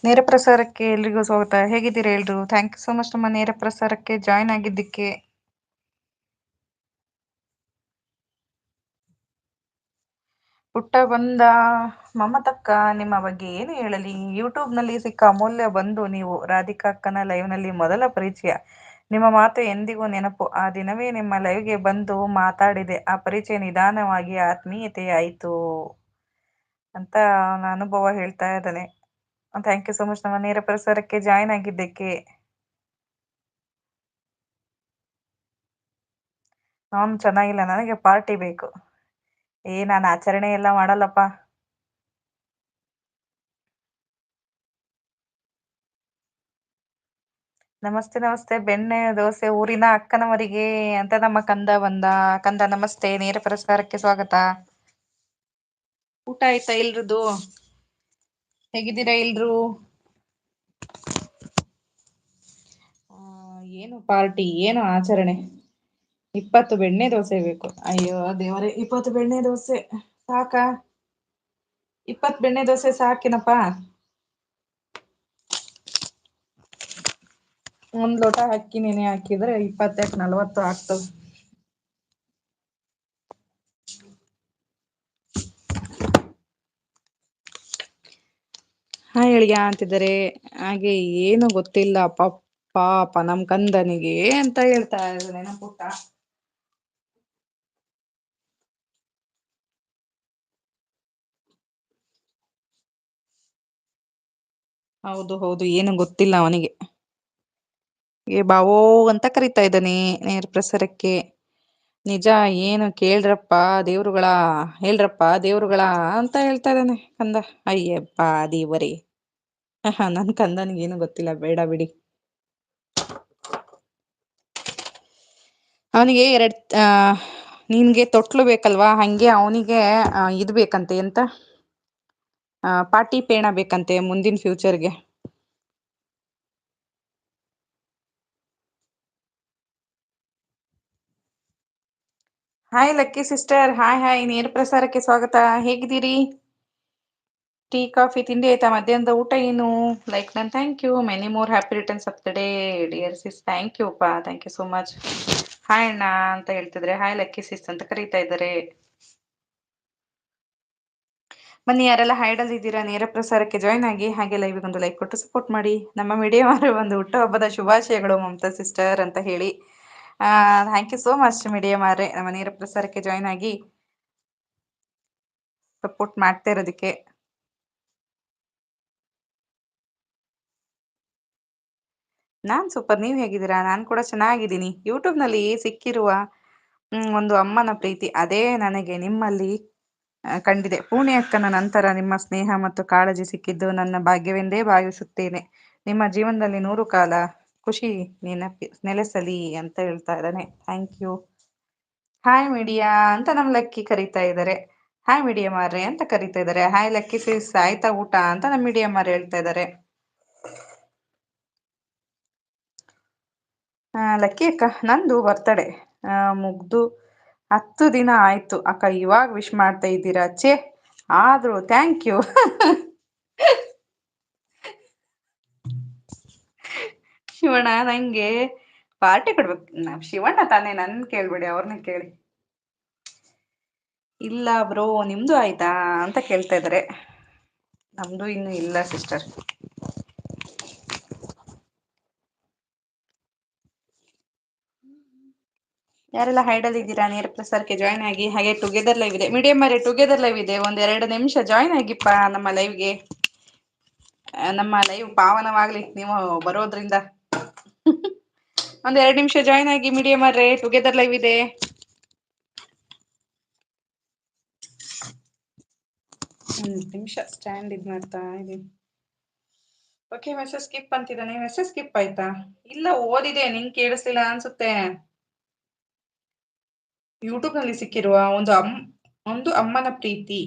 ನೇರ ಪ್ರಸಾರಕ್ಕೆ ಎಲ್ರಿಗೂ ಸ್ವಾಗತ. ಹೇಗಿದ್ದೀರಾ ಎಲ್ರು? ಥ್ಯಾಂಕ್ ಯು ಸೊ ಮಚ್ ನಮ್ಮ ನೇರ ಪ್ರಸಾರಕ್ಕೆ ಜಾಯ್ನ್ ಆಗಿದ್ದಕ್ಕೆ. ಪುಟ್ಟ ಬಂದ ಮಮತಕ್ಕ, ನಿಮ್ಮ ಬಗ್ಗೆ ಏನು ಹೇಳಲಿ? ಯೂಟ್ಯೂಬ್ನಲ್ಲಿ ಸಿಕ್ಕ ಅಮೂಲ್ಯ ಬಂದು ನೀವು. ರಾಧಿಕಾ ಅಕ್ಕನ ಲೈವ್ನಲ್ಲಿ ಮೊದಲ ಪರಿಚಯ. ನಿಮ್ಮ ಮಾತು ಎಂದಿಗೂ ನೆನಪು. ಆ ದಿನವೇ ನಿಮ್ಮ ಲೈವ್ಗೆ ಬಂದು ಮಾತಾಡಿದೆ. ಆ ಪರಿಚಯ ನಿಧಾನವಾಗಿ ಆತ್ಮೀಯತೆ ಆಯಿತು ಅಂತ ಅವನ ಅನುಭವ ಹೇಳ್ತಾ ಇದ್ದಾನೆ. ಥ್ಯಾಂಕ್ ಯು ಸೊ ಮಚ್ ನಮ್ಮ ನೇರ ಪ್ರಸಾರಕ್ಕೆ ಜಾಯ್ನ್ ಆಗಿದ್ದಕ್ಕೆ. ನಾನು ಚೆನ್ನಾಗಿಲ್ಲ, ನನಗೆ ಪಾರ್ಟಿ ಬೇಕು. ನಾನು ಆಚರಣೆ ಎಲ್ಲ ಮಾಡಲ್ಲಪ್ಪ. ನಮಸ್ತೆ ನಮಸ್ತೆ, ಬೆಣ್ಣೆ ದೋಸೆ ಊರಿನ ಅಕ್ಕನವರಿಗೆ ಅಂತ ನಮ್ಮ ಕಂದ ಬಂದ. ಕಂದ ನಮಸ್ತೆ, ನೇರ ಪ್ರಸಾರಕ್ಕೆ ಸ್ವಾಗತ. ಊಟ ಆಯ್ತಾ ಇಲ್ರದು? ಹೇಗಿದ್ದೀರಾ ಇಲ್ರು? ಏನು ಪಾರ್ಟಿ, ಏನು ಆಚರಣೆ? 20 ಬೆಣ್ಣೆ ದೋಸೆ ಬೇಕು. ಅಯ್ಯೋ ದೇವರೇ, 20 ಬೆಣ್ಣೆ ದೋಸೆ ಸಾಕಾ? 20 ಬೆಣ್ಣೆ ದೋಸೆ ಸಾಕೇನಪ್ಪಾ? ಒಂದ್ ಲೋಟ ಅಕ್ಕಿ ನೆನೆ ಹಾಕಿದ್ರೆ 20 40 ಆಗ್ತವ. ಹೇಳಿಯ ಅಂತಿದ್ದಾರೆ. ಹಾಗೆ ಏನು ಗೊತ್ತಿಲ್ಲ ಪಾಪ ನಮ್ ಕಂದನಿಗೆ ಅಂತ ಹೇಳ್ತಾ ಇದ್ದಾನೆ ನಮ್ ಪುಟ್ಟ. ಹೌದು ಹೌದು, ಏನು ಗೊತ್ತಿಲ್ಲ ಅವನಿಗೆ. ಬಾವೋ ಅಂತ ಕರಿತಾ ಇದ್ದಾನೆ ನೇರ ಪ್ರಸಾರಕ್ಕೆ. ನಿಜ, ಏನು ಕೇಳ್ರಪ್ಪ ದೇವ್ರುಗಳ, ಹೇಳ್ರಪ್ಪ ದೇವ್ರುಗಳ ಅಂತ ಹೇಳ್ತಾ ಇದ್ದಾನೆ ಕಂದ. ಅಯ್ಯಪ್ಪ ದೇವರೇ. ನನ್ ಕಂದನ್ಗೆ ಏನು ಗೊತ್ತಿಲ್ಲ, ಬೇಡ ಬಿಡಿ. ಅವನಿಗೆ ನಿನ್ಗೆ ತೊಟ್ಲು ಬೇಕಲ್ವಾ, ಹಂಗೆ ಅವನಿಗೆ ಇದ್ ಬೇಕಂತೆ, ಎಂತ ಪಾಟಿ ಪೇಣ ಬೇಕಂತೆ ಮುಂದಿನ ಫ್ಯೂಚರ್ಗೆ. ಹಾಯ್ ಲಕ್ಕಿ ಸಿಸ್ಟರ್, ಹಾಯ್ ನೇರ ಪ್ರಸಾರಕ್ಕೆ ಸ್ವಾಗತ. ಹೇಗಿದ್ದೀರಿ? ಟೀ ಕಾಫಿ ತಿಂಡಿ ಆಯ್ತಾ? ಮಧ್ಯಾಹ್ನದ ಊಟ ಏನು? ಲೈಕ್ ನನ್ thank you, many more happy returns of the day dear sis. Thank you ಪಾ, thank you so much. Hi ಅಣ್ಣ ಅಂತ ಹೇಳ್ತಿದ್ರೆ, ಹಾಯ್ ಲಕ್ಕಿ ಸಿಸ್ ಅಂತ ಕರೀತಾ ಇದ್ದಾರೆ. ಬನ್ನಿ, ಯಾರೆಲ್ಲ ಹೈಡಲ್ ಇದ್ದೀರಾ ನೇರ ಪ್ರಸಾರಕ್ಕೆ ಜಾಯ್ನ್ ಆಗಿ. ಹಾಗೆ ಲೈವ್ ಒಂದು ಲೈಕ್ ಕೊಟ್ಟು ಸಪೋರ್ಟ್ ಮಾಡಿ. ನಮ್ಮ ಮೀಡಿಯಾ ಒಂದು ಹುಟ್ಟು ಹಬ್ಬದ ಶುಭಾಶಯಗಳು ಮಮತಾ ಸಿಸ್ಟರ್ ಅಂತ ಹೇಳಿ. Thank you so much media ಮಾರೆ, ನಮ್ಮ ನೇರ ಪ್ರಸಾರಕ್ಕೆ ಜಾಯ್ನ್ ಆಗಿ ಸಪೋರ್ಟ್ ಮಾಡ್ತಾ ಇರೋದಕ್ಕೆ. ನಾನ್ ಸೂಪರ್, ನೀವ್ ಹೇಗಿದ್ದೀರಾ? ನಾನ್ ಕೂಡ ಚೆನ್ನಾಗಿದ್ದೀನಿ. ಯೂಟ್ಯೂಬ್ ನಲ್ಲಿ ಸಿಕ್ಕಿರುವ ಒಂದು ಅಮ್ಮನ ಪ್ರೀತಿ, ಅದೇ ನನಗೆ ನಿಮ್ಮಲ್ಲಿ ಕಂಡಿದೆ. ಪೂರ್ಣಿ ಅಕ್ಕನ ನಂತರ ನಿಮ್ಮ ಸ್ನೇಹ ಮತ್ತು ಕಾಳಜಿ ಸಿಕ್ಕಿದ್ದು ನನ್ನ ಭಾಗ್ಯವೆಂದೇ ಭಾವಿಸುತ್ತೇನೆ. ನಿಮ್ಮ ಜೀವನದಲ್ಲಿ 100 ಕಾಲ ಖುಷಿ ನೆಲೆಸಲಿ ಅಂತ ಹೇಳ್ತಾ ಇದ್ದಾನೆ. Thank you. ಹಾಯ್ ಮೀಡಿಯಾ ಅಂತ ನಮ್ ಲಕ್ಕಿ ಕರೀತಾ ಇದ್ದಾರೆ. ಹಾಯ್ ಮೀಡಿಯಾ ಮಾರ್ರೆ ಅಂತ ಕರೀತಾ ಇದ್ದಾರೆ. ಹಾಯ್ ಲಕ್ಕಿ ಸಿಸ್, ಆಯ್ತಾ ಊಟ ಅಂತ ನಮ್ ಮೀಡಿಯಾ ಮಾರ್ರೆ ಹೇಳ್ತಾ ಇದ್ದಾರೆ. ಲಕ್ಕಿ ಅಕ್ಕ, ನಂದು ಬರ್ತಡೆ ಮುಗ್ದು 10 ದಿನ ಆಯ್ತು ಅಕ್ಕ, ಇವಾಗ ವಿಶ್ ಮಾಡ್ತಾ ಇದ್ದೀರಾ? ಛೇ, ಆದ್ರೂ ಥ್ಯಾಂಕ್ ಯು. ಶಿವಣ್ಣ ನಂಗೆ ಪಾರ್ಟಿ ಕೊಡ್ಬೇಕು. ಶಿವಣ್ಣ ತಾನೇ, ನನ್ ಕೇಳ್ಬೇಡಿ, ಅವ್ರನ್ನ ಕೇಳಿ. ಇಲ್ಲ ಬ್ರೋ, ನಿಮ್ದು ಆಯ್ತಾ ಅಂತ ಕೇಳ್ತಾ ಇದಾರೆ. ನಮ್ದು ಇನ್ನು ಇಲ್ಲ ಸಿಸ್ಟರ್. ಯಾರೆಲ್ಲ ಹೈಡಲ್ ಇದ್ದೀರಾ ನೇರ ಪ್ರಸಾರಕ್ಕೆ ಜಾಯ್ನ್ ಆಗಿ. ಹಾಗೆ ಟುಗೆದರ್ ಲೈವ್ ಇದೆ, ಮೀಡಿಯಂ ಮಾರೆ ಟುಗೆದರ್ ಲೈವ್ ಇದೆ, 1-2 ನಿಮಿಷ ಜಾಯ್ನ್ ಆಗಿಪ್ಪ ನಮ್ಮ ಲೈವ್ಗೆ. ನಮ್ಮ ಲೈವ್ ಪಾವನವಾಗ್ಲಿ ನೀವು ಬರೋದ್ರಿಂದ. 1-2 ನಿಮಿಷ ಜಾಯ್ನ್ ಆಗಿ ಮೀಡಿಯಾ ಮಾರ್ರೆ, ಟುಗೆದರ್ ಲೈವ್ ಇದೆ. 1 ನಿಮಿಷ ಸ್ಟ್ಯಾಂಡ್ ಇದ್ ಮಾಡ್ತಾ ಇದೀನಿ. ಓಕೆ, ಮೆಸೇಜ್ ಸ್ಕಿಪ್ ಅಂತಿದ್ದಾನೆ. ಮೆಸೇಜ್ ಸ್ಕಿಪ್ ಆಯ್ತಾ? ಇಲ್ಲ, ಓದಿದೆ, ನಿಂಗೆ ಕೇಳಿಸ್ಲಿಲ್ಲ ಅನ್ಸುತ್ತೆ. ಯೂಟ್ಯೂಬ್ ನಲ್ಲಿ ಸಿಕ್ಕಿರುವ ಒಂದು ಅಮ್ಮನ ಪ್ರೀತಿ.